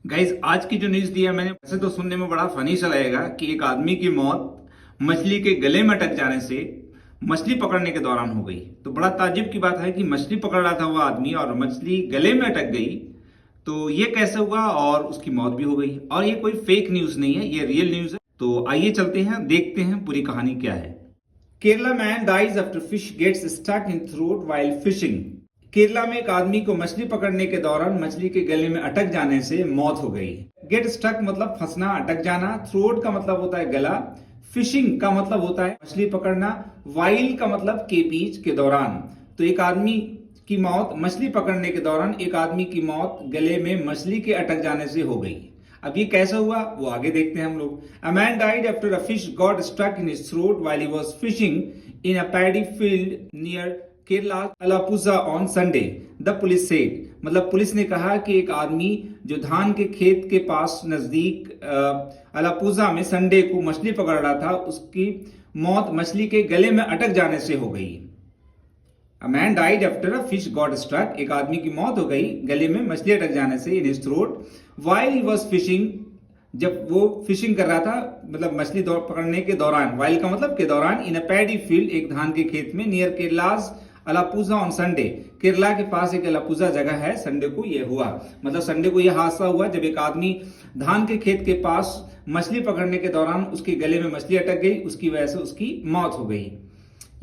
Guys आज की जो न्यूज दी है मैंने, वैसे तो सुनने में बड़ा फनी सा लगेगा कि एक आदमी की मौत मछली के गले में अटक जाने से मछली पकड़ने के दौरान हो गई। तो बड़ा ताज्जुब की बात है कि मछली पकड़ रहा था वो आदमी और मछली गले में अटक गई। तो ये कैसे हुआ और उसकी मौत भी हो गई। और ये कोई फेक न्यूज नहीं है, ये रियल न्यूज है। तो आइए चलते हैं, देखते हैं पूरी कहानी क्या है। Kerala man dies after fish gets stuck in throat while fishing. Kerala में एक आदमी को मछली पकड़ने के दौरान मछली के गले में अटक जाने से मौत हो गई। गेट स्टक मतलब फंसना, अटक जाना। थ्रोट का मतलब होता है गला। फिशिंग का मतलब होता है मछली पकड़ना। वाइल का मतलब के बीच, के दौरान। तो एक आदमी की मौत मछली पकड़ने के दौरान, एक आदमी की मौत गले में मछली के अटक जाने से हो गई। अब ये कैसा हुआ वो आगे देखते हैं हम लोग। A man died after a fish got stuck in his throat while he was fishing in a paddy field near Kerala Alappuzha on Sunday, the police said. मतलब पुलिस ने कहा कि एक आदमी जो धान के खेत के पास नजदीक अलापुजा में संडे को मछली पकड़ रहा था, उसकी मौत मछली के गले में अटक जाने से हो गई। A man died after a fish got struck. एक आदमी की मौत हो गई गले में मछली अटक जाने से, इन his throat while he was fishing. जब वो फिशिंग कर रहा था, मतलब मछली पकड़ने के दौरान, वाइल का मतलब के दौरान, इन अ पैडी फील्ड एक धान के खेत में, near Kerala's Alappuzha on Sunday. Kerala के पास एक अलापुजा जगह है, संडे को यह हुआ। मतलब संडे को यह हादसा हुआ जब एक आदमी धान के खेत के पास मछली पकड़ने के दौरान उसके गले में मछली अटक गई, उसकी वजह से उसकी मौत हो गई।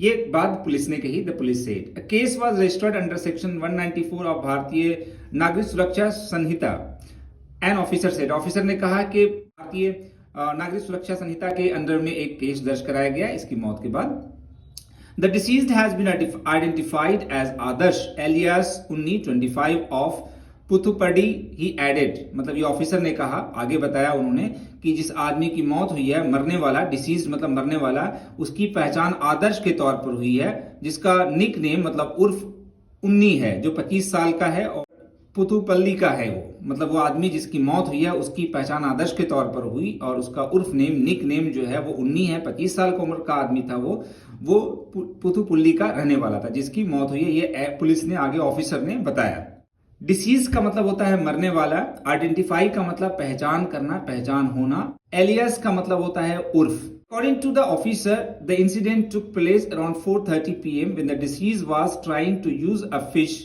ये बात पुलिस ने कही, the police said. Case was registered under section 194 of भारतीय नागरिक सुरक्षा संहिता। एन ऑफिसर सेड, ऑफिसर ने कहा कि भारतीय नागरिक सुरक्षा संहिता के अंडर में एक केस दर्ज कराया गया इसकी मौत के बाद। The deceased has been identified as Adarsh alias Unni 25 of Puthuppady. He added, मतलब ये ऑफिसर ने कहा, आगे बताया उन्होंने कि जिस आदमी की मौत हुई है, मरने वाला, डिसीज मतलब मरने वाला, उसकी पहचान आदर्श के तौर पर हुई है, जिसका निक नेम मतलब उर्फ उन्नी है, जो 25 साल का है और पुथुपल्ली का है। वो वो आदमी जिसकी मौत हुई है उसकी पहचान आदर्श के तौर पर हुई और उसका उर्फ नेम, निक नेम जो है वो उन्नी है। 25 साल की उम्र का आदमी था वो पुथुपल्ली का रहने वाला था जिसकी मौत हुई है, ये पुलिस ने आगे ऑफिसर ने बताया। डिसीज का मतलब होता है मरने वाला। आइडेंटिफाई का मतलब पहचान करना, पहचान होना। एलियस का मतलब होता है उर्फ। According to the officer, the incident took place around 4:30 p.m. when the deceased was trying to use a fish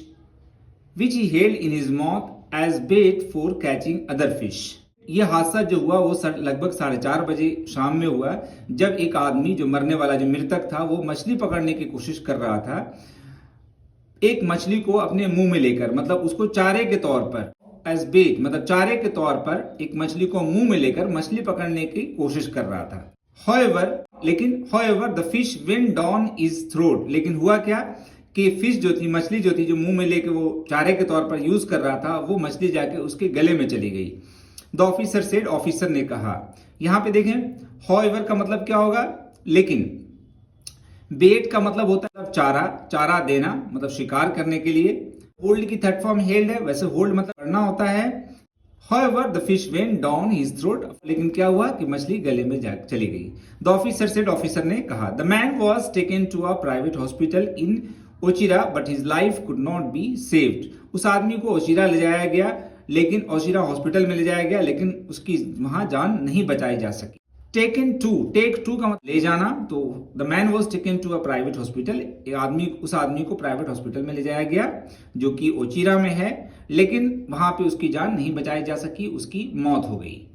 which he held in his mouth as bait for catching other fish. यह हादसा जो हुआ वो लगभग 4:30 बजे शाम में हुआ, जब एक आदमी जो मरने वाला, जो मृतक था, वो मछली पकड़ने की कोशिश कर रहा था एक मछली को अपने मुंह में लेकर, मतलब उसको चारे के तौर पर, एज बेट मतलब चारे के तौर पर एक मछली को मुंह में लेकर मछली पकड़ने की कोशिश कर रहा था। However, the fish went down his throat। लेकिन हुआ क्या कि फिश जो थी, मछली जो थी, जो मुंह में लेके वो चारे के तौर पर यूज कर रहा था, वो मछली जाके उसके गले में चली गई। द ऑफिसर सेड, ऑफिसर ने कहा। यहां पे देखें, however का मतलब क्या होगा, लेकिन। बेट का मतलब होता है चारा, चारा देना, मतलब शिकार करने के लिए। होल्ड की थर्ड फॉर्म हेल्ड है, वैसे होल्ड मतलब करना होता है। However, the fish went down his throat। लेकिन क्या हुआ कि मछली गले में जा चली गई। द ऑफिसर सेड, ऑफिसर ने कहा। The man was taken to a private hospital in ओचिरा but his life could not be saved। उस आदमी को ओचिरा ले जाया गया, लेकिन ओचिरा हॉस्पिटल में ले जाया गया, लेकिन उसकी वहां जान नहीं बचाई जा सकी। टेकन टू, टेक टू का मतलब ले जाना। तो the man was taken to a private hospital. उस आदमी को प्राइवेट हॉस्पिटल में ले जाया गया जो कि ओचिरा में है, लेकिन वहां पे उसकी जान नहीं बचाई जा सकी, उसकी मौत हो गई।